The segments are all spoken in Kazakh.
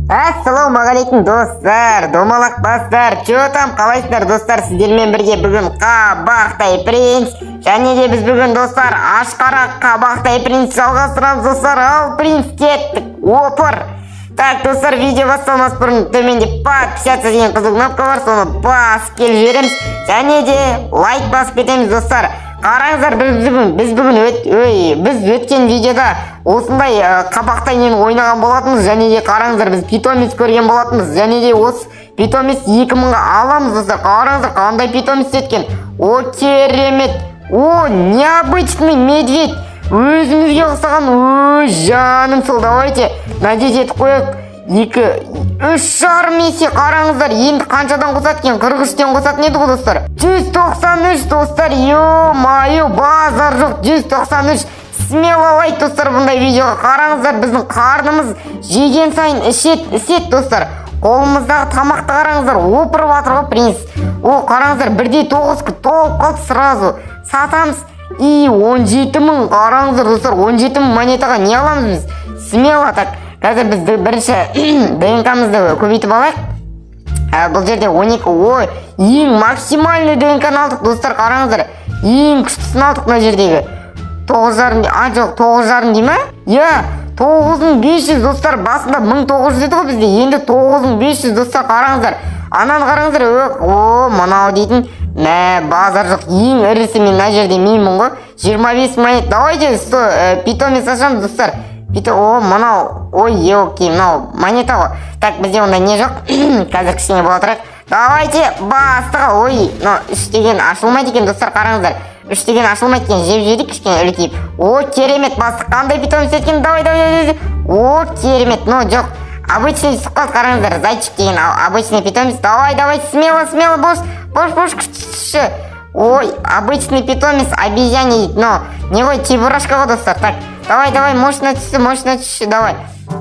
Ассалаумағалейкум достар, домалақ бастар, чё там, қалайсыздар достар, сіздермен бірге бүгін Қабақтай принц, және де біз бүгін достар ашқара Қабақтай принц жалғастырамыз достар. Ал принц кеттік, опыр. Так достар, видео басталмас бұрын төменде подписаться деген қызыл кнопка бар, соны басып келіп жібереміз, және де лайк басып кетеміз достар. Қараңыздар, біз өткен видеода осындай Қабақтаймен ойнаған болатынбыз, және де қараңыздар, біз питомец көрген болатынбыз, және де осы питомец 2000-ға аламыз достар. Қараңыздар, қандай питомец еткен. О, керемет. О, необычный медведь. Өзімізге ұқсаған. Ой, жаным сол. Давайте надеть етіп қояйық. 3,5 есе. Қараңыздар, енді қаншадан қосады екен? 43-тен қосатын еді ғой достар. 193 достар. Ё-майо, базар жоқ. 193. Смело лайк достар бұндай видеоға. Қараңыздар, біздің қарнымыз жеген сайын ішет достар. Қолымыздағы тамақты қараңыздар, опырып атыр ғой принц. О, қараңыздар, 1,9 толып қалды сразу. Сатамыз. И 17.000, қараңыздар достар, 17.000 монетаға не аламыз біз? Смело так. Қазір біз бірінші ДНК-мызды көбейтіп алайық. Бұл жерде 12, ой, ең максимальный ДНК-ны алдық достар, қараңыздар. Ең күштісін алдық мына жердегі. 9,5, жоқ, 9,5 дей ма? Я, 9500 достар, басында 1900 деді ғой бізде, енді 9500 достар, қараңыздар. Ананы қараңыздар, о, мынау дейтін, базар жоқ, ең ірісі мен мына жерде менмін ғой, 25 монет. Давайте питомец ашамыз достар. О, мынау, ой, еуки, мынау монета ғой. Так, бізде онда не жоқ, қазір кішкене бола тұрайық. Давайте бастыға, ой, 3 деген ашылмайды екен достар, қараңыздар. 3 деген ашылмайды екен, жеп жедік кішкене үлкейіп. О, керемет, бастық қандай питомец еткен, давай. О, керемет, но жоқ, обычный сұққат, қараңыздар, зайчик деген обычный питомец. Давай, смело, бош, күштісі. Ой, обычный питомец, обезьяне, но не ғой, чебурашка ғой достар. Так, давай, мощно түсті, давай.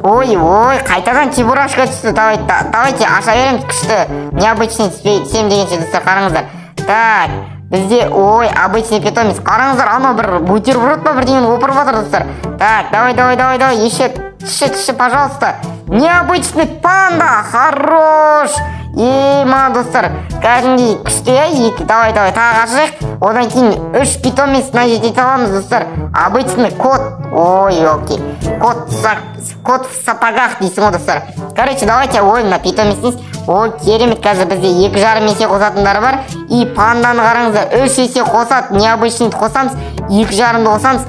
Ой, қайтадан чебурашка түсті, давайте аша береміз күшті. Необычный түсем дегенше достар, қараңыздар. Так, бізде, ой, обычный питомец, қараңыздар, ана бір бутерброд па бірдеген опырып жатыр достар. Так, давай, еще түсші, пожалуйста. Необычный панда, хорош. Ема достар, кәдімгідей күшті, давай, тағы ашайық. Одан кейін 3 питомец нажетет аламыз достар. Обычный кот, ой, окей, кот в сапогах дейсің ғой достар. Короче, давайте ойынна питомеціңіз. О, керемет, қазір бізде 2,5 есе қосатындары бар. И панданы қараңыздар, 3 есе қосат, необычныйды қосамыз, 2,5-ды қосамыз.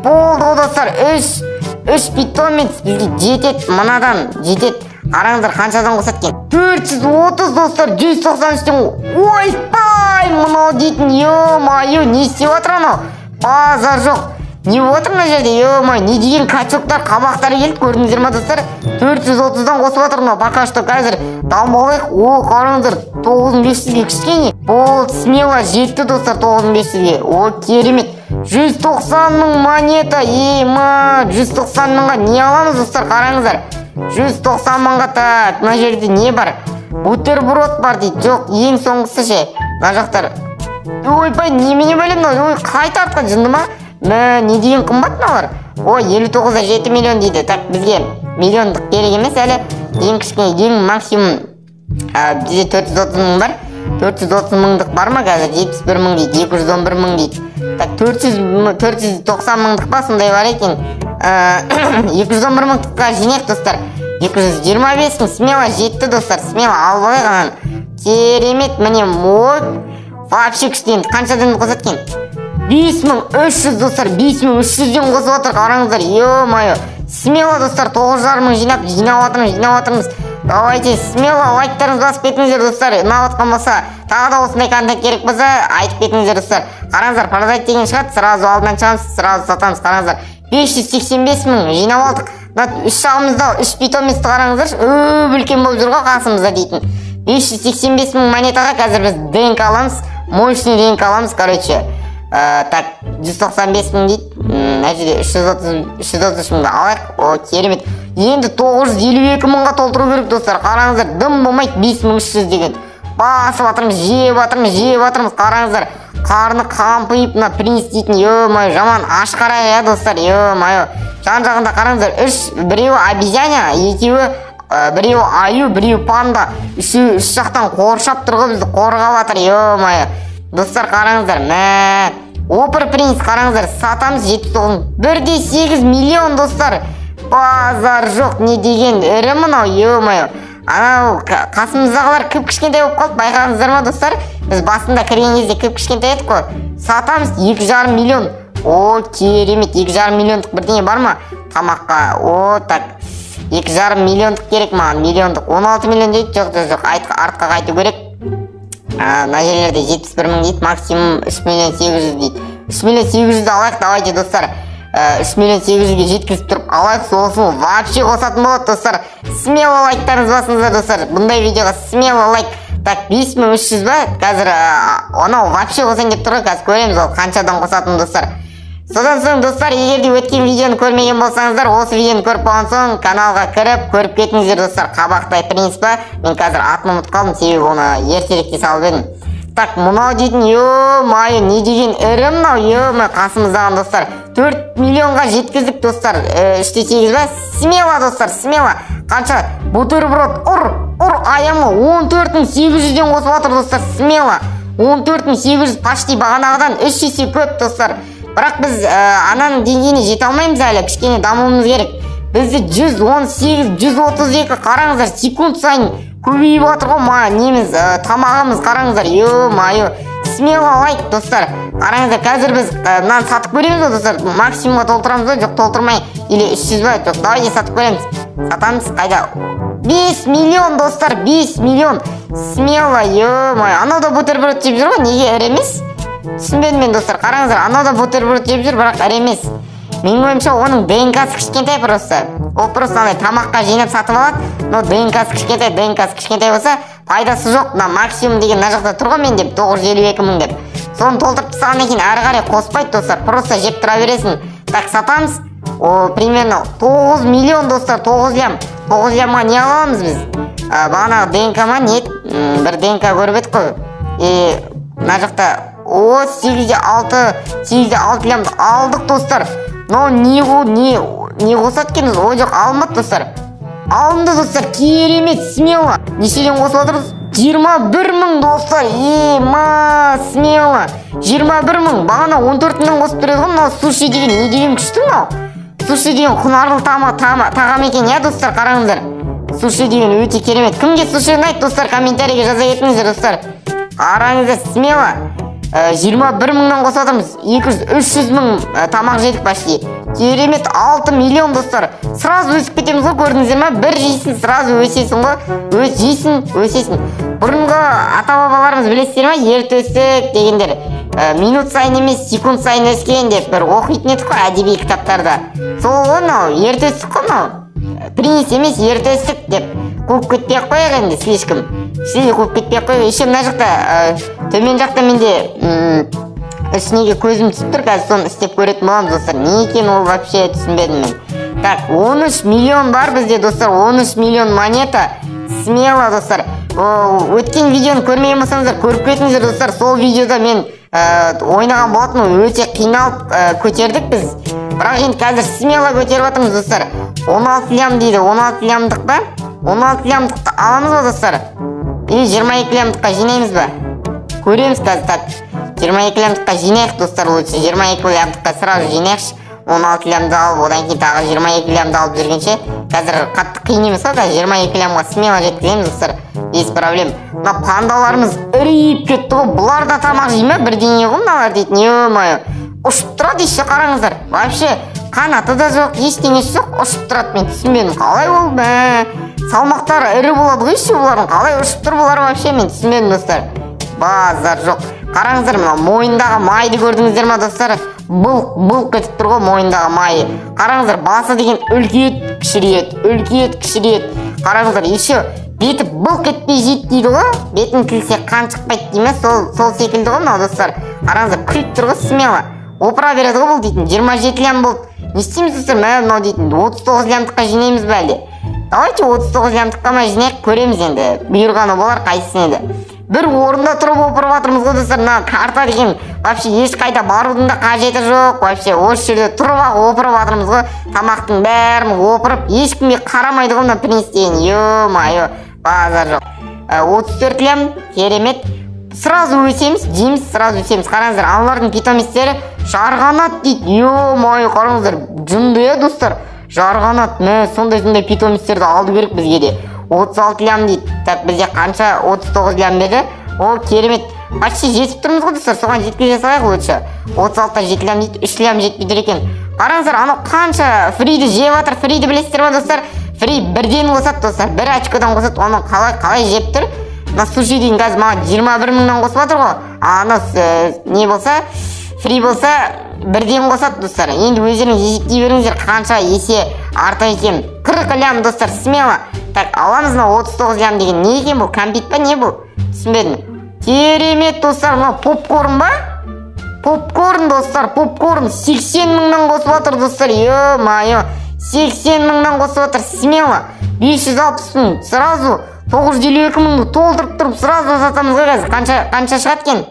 Болды ғой достар, 3 питомец бізге жетет, мынадан жетет. Қараңыздар, қаншадан қосат екен? 430 достар, 193-тен. Ой, мынау дейтін, ё-майо, не істеп отыр анау? Базар жоқ. Не отыр мына жерде, ё-майо, не деген качоктар, қабақтары келіп, көрдіңіздер ма достар? 430-дан қосып отыр мынау, пока что қазір дамбалайық. О, қараңыздар, 9500-ге кішкене. Болды, смело жетті достар 9500-ге. О, керемет. 190.000 монета, 190.000-ға не аламыз достар, қараңыздар. 190.000-ға, так, мына жерде не бар? Бутерброд бар дейді. Жоқ, ең соңғысы ше. Мына жақтар. Ойбай, немене бәлем, ой, қайта артқан жынды ма? Не деген қымбат мыналар? Ой, 59-а 7 миллион дейді. Так, бізге миллиондық керек емес әлі. Ең кішкене, ең максимум бізде 430.000 бар. 430.000-дық бар ма қазір? 71.000 дейді, 211.000 дейді. Так, 490.000-дық ба, сондай бар екен. 211.000-дыққа жинек достар. 225.000, смело жетті достар, смело алып алайық анан. Керемет, міне, вообще күшті. Қаншадан қосат екен? 5300 достар, 5300-ден қосып отыр, қараңыздар, ё-майо. Смело достар, 9,5 жинап жатырмыз. Давайте, смело лайктарыңыз басып кетіңіздер достар. Ұнап отқан болса, тағы да осындай контент керек болса, айтып кетіңіздер достар. Қараңыздар, паразайт деген шығады, сразу алдынан шығамыз, сразу сатамыз, қараңыздар. 585.000 жинап алдық. 3 жағымызда 3 питомецті қараңыздар, үлкен болып жүрға қасымызда дейтін. 585.000 монетаға қазір біз ДНК аламыз, мощный ДНК аламыз, короче. Так, 195.000 дейді, 333.000-ға алайық. О, керемет. Енді 952.000-ға толтыру керек достар, қараңыздар, дым болмайды, 5300 деген. Басып атырмыз, жеп атырмыз, қараңыздар. Қарны қампиып, мына принц дейтін, ё-майо, жаман ашқара достар, ё-майо. Жан жағында қараңыздар, 3, біреуі обезьяна, екеуі біреу аю, біреу панда, үшеу үш жақтан қоршап тұрғы бізді қорғап жатыр. Ё-мое. Достар қараңыздар, мә. Опер принц қараңыздар, сатамыз 1,8 миллион достар. Базар жоқ, не деген ірі мынау, ё-мое. Анау қасымыздағылар кіп-кішкентай болып қалды, байқадыңыздар ма достар? Біз басында кірген кезде кіп-кішкентай едік қой. Сатамыз 2,5 миллион. О, керемет, 2,5 миллиондық бірдеңе бар ма? Тамаққа, о, так. 2,5 миллиондық керек маған, миллиондық. 16 миллион дейді, жоқ, артқа қайту керек. Мына жерлерде 71 мың дейді, максимум 3 миллион 800 дейді. 3 миллион 800 алайық, давайте достар. 3 миллион 800-ге жеткізіп тұрып алайық, соғысын вообще қосатын болады достар. Смело лайктарыңыз басыңыздар достар. Бұндай видеоға смело лайк. Так, 5300 ба? Қазір анау вообще қосайын деп тұр ғой, қазір көреміз ол қаншадан қосатын достар. Содан соң достар, егер де өткен видеоны көрмеген болсаңыздар, осы видеоны көріп болған соң каналға кіріп көріп кетіңіздер достар. Қабақтай принц па? Мен қазір атын ұмытып қалдым, себебі оны ертеректе салып едім. Так, мынау дейтін, ё-мое, не деген ірі мынау, ё-мое, қасымыздаған достар. 4 миллионға жеткіздік достар. 3,8 ба? Смело достар, смело. Қанша? Бутерброд, ұр, аямы 14,800-ден қосып отыр достар, смело. 14,800 почти бағанағыдан 3 есе көп достар. Бірақ біз ананың деңгейіне жете алмаймыз әлі, кішкене дамуымыз керек. Бізді 118, 132 қараңыздар, секунд сайын көбейіп отыр ғой, неміз тамағымыз қараңыздар, ё-мое. Смело лайк достар. Қараңыздар, қазір біз мынаны сатып көреміз ғой достар. Максимумға толтырамыз ба, жоқ толтырмай, или 300 ба, жоқ, давайте сатып көреміз. Сатамыз, қайда? 5 миллион достар, 5 миллион. Смело, ё-мое. Анау да бутерброд жеп жүр ғой, неге ірі емес? Түсінбедім мен достар, қараңыздар, анау да бутерброд жеп жүр, бірақ ірі емес. Менің ойымша оның ДНК-сы кішкентай просто. Ол просто андай тамаққа жинап сатып алады, но ДНК-сы кішкентай болса, пайдасы жоқ. Мына максимум деген мына жақта тұр ғой мен деп, 952 мың деп. Соны толтырып тастағаннан кейін әрі қарай қоспайды достар, просто жеп тұра бересің. Так, сатамыз. Примерно 9 миллион достар, 9 лям. 9 лямға не аламыз біз? Бағанағы ДНК ма не? Бір ДНК көріп едік қой. Мына жақта 8,6 лямды алдық достар. Но не қосат кеміз, ой жоқ, алынбады достар. Алынды достар, керемет, смело. Нешеден қосып отырыз? 21 мың достар, смело. 21 мың, бағана 14 мың қосып тұреді ғой, мынау суши деген, не деген күшті мынау? Суши деген құнарлы тағам екен, я достар, қараңыздар. Суши деген өте керемет. Кімге суши ұнайды достар, комментарийге жаза кетіңіздер достар. Қараңыздар, смело. 21 мыңнан қосып отырмыз, 200-300 мың тамақ жедік почти. Керемет, 6 миллион достар. Сразу өсіп кетеміз ғой, көрдіңіздер ма? Бір жейсін, сразу өсесің ғой. Жейсін, өсесің. Бұрынғы ата-бабаларымыз білесіздер ма? Ерте өстік дегендер. Минут сайын емес, секунд сайын өскен деп бір оқитын едік қой әдеби кітаптарда. Сол ғой мынау, ерте өстік қой мынау. Принц емес, ерте өстік деп. Қуып кетпей қояқ енді, слишком. Қуып кетпей қояқ. Еще мына жақта, төмен жақта менде ішінеге көзім түсіп тұр, қазір соны істеп көретін боламыз достар. Не екен ол вообще түсінбедім мен. Так, 13 миллион бар бізде достар, 13 миллион монета. Смело достар. Өткен видеоны көрмеген болсаңыздар, көріп кетіңіздер достар. Сол видеода мен ойнаған болатын, өте қиналып көтердік біз. Бірақ енді қазір смело көтеріп жатырмыз достар. 16 лям дейді, 16 лямдық ба? 16 лямдықты аламыз ба достар? 22 лямдыққа жинаймыз ба? Көреміз қазір, так. 22 лямдыққа жинайық достар, лучше 22 лямдыққа сразу жинайықшы. 16 лямды алып, одан кейін тағы 22 лямды алып жүргенше, қазір қатты қиын емес қой, 22 лямға смело жеткіземіз достар, без проблем. Мына пандаларымыз үрейіп кетті ғой, бұлар да тамақ жей ме? Бірдеңе ғой мыналар дейтін, ё-мое. Ұшып тұрады еще, қараңыздар. Вообще қанаты да жоқ, ештеңесі жоқ, ұшып тұрады. Мен түсінбедім, қалай ол бә? Салмақтары ірі болады ғой еще бұлардың, қалай ұшып тұр бұлар вообще, мен түсінбедім достар. Базар жоқ. Қараңыздар, мойындағы майды көрдіңіздер ма достар? Былқ кетіп тұр ғой мойындағы майы. Қараңыздар, басы деген үлкейет, кішірейет. Қараңыздар, еще беті былқ кетпей жейді дейді ғой. Бетін тілсе қан шықпайды дейді ме? Сол секілді ғой мынау достар. Қараңыздар, күліп тұр ғой, смело. Опыра береді ғой бұл дейтін, 27 лям болды. Не істейміз достар, мынау дейтін, 39 лямдыққа жинаймыз ба әлде? Давайте 39 лямдыққа ма жинайық, көреміз енді. Бұйырғаны болар, қайсысын еді. бір орында тұрып опырып жатырмыз ғой достар. Мына карта деген вообще ешқайда барудың да қажеті жоқ. Вообще осы жерде тұрып ақ опырып жатырмыз ғой. Тамақтың бәрін опырып, ешкімге қарамайды ғой мына принц деген. Ё-моё, базар жоқ. 34 лям, керемет. Сразу өсеміз, жейміз, сразу өсеміз. Қараңыздар, аналардың питоместері жарғанат дейді. Ё-моё, қараңыздар, жынды достар. Жарғанат, сондай питоместерді алды керек бізге де. 36 лям дейді. Так, бізде қанша? 39 лям берді. О, керемет. Почти жетіп тұрмыз ғой достар. Соған жеткізе салайық лучше. 36-та 7 лям дейді. 3 лям жетпейді екен. Қараңыздар, анау қанша фриді жеп жатыр. Фриді білесіздер ма достар? Фри бірден қосады достар. 1 очкодан қосады. Оны қалай жеп тұр? На суши дейін қазір маған 21 мыңнан қосып жатыр ғой. Ана не болса, фри болса бірден қосады достар. Енді өздеріңіз есептей беріңіздер қанша есе арта екен. 40 лям достар, смело. Так, аламыз мына 39 лям деген не екен бұл? Компит па не бұл? Түсінбедім. Керемет достар, мына попкорн ба? Попкорн достар, попкорн 80 мыңнан қосып жатыр достар. Ё-моё, 80 мыңнан қосып жатыр, смело. 560 мың, сразу 952 мыңды толтырып тұрып сразу сатамыз ғой қазір. Қанша шығады екен?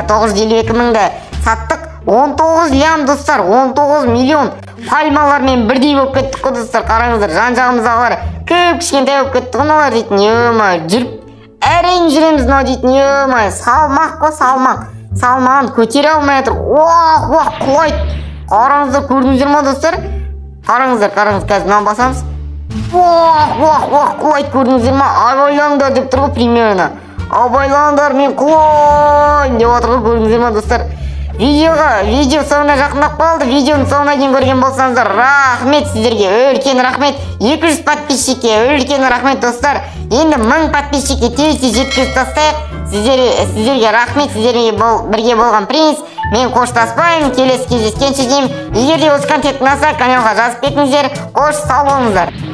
952 мыңды саттық. 19 лям достар, 19 миллион. Пальмалармен бірдей болып кеттік қой достар. Қараңыздар, жан-жағымыздағылар кішкентай болып кеттік қой мыналар дейтін. Ё-моё, жүріп әрең жүреміз мынау дейтін. Ё-моё, салмақ қой, салмақ. Салмағын көтере алмай жатыр. Уақ, құлайды. Қараңыздар, көрдіңіздер ма достар? Қараңыздар, қазір мынаны басамыз. Уақ, құлайды, көрдіңіздер ма? Абайлаңдар деп тұр ғой примерно. Абайлаңдар, мен құлайын деп отыр ғой, көрдіңіздер ма достар? Видео соңына жақындап қалды. Видеоның соңына дейін көрген болсаңыздар, рахмет сіздерге, үлкен рахмет. 200 подписчикке үлкен рахмет достар. Енді 1000 подписчикке тез жеткізіп тастайық. Сіздерге рахмет, сіздерге бірге болған принц. Мен қоштаспаймын, келесі кездескенше деймін. Егер де осы контент ұнаса, каналға жазып кетіңіздер. Қош сау болыңыздар.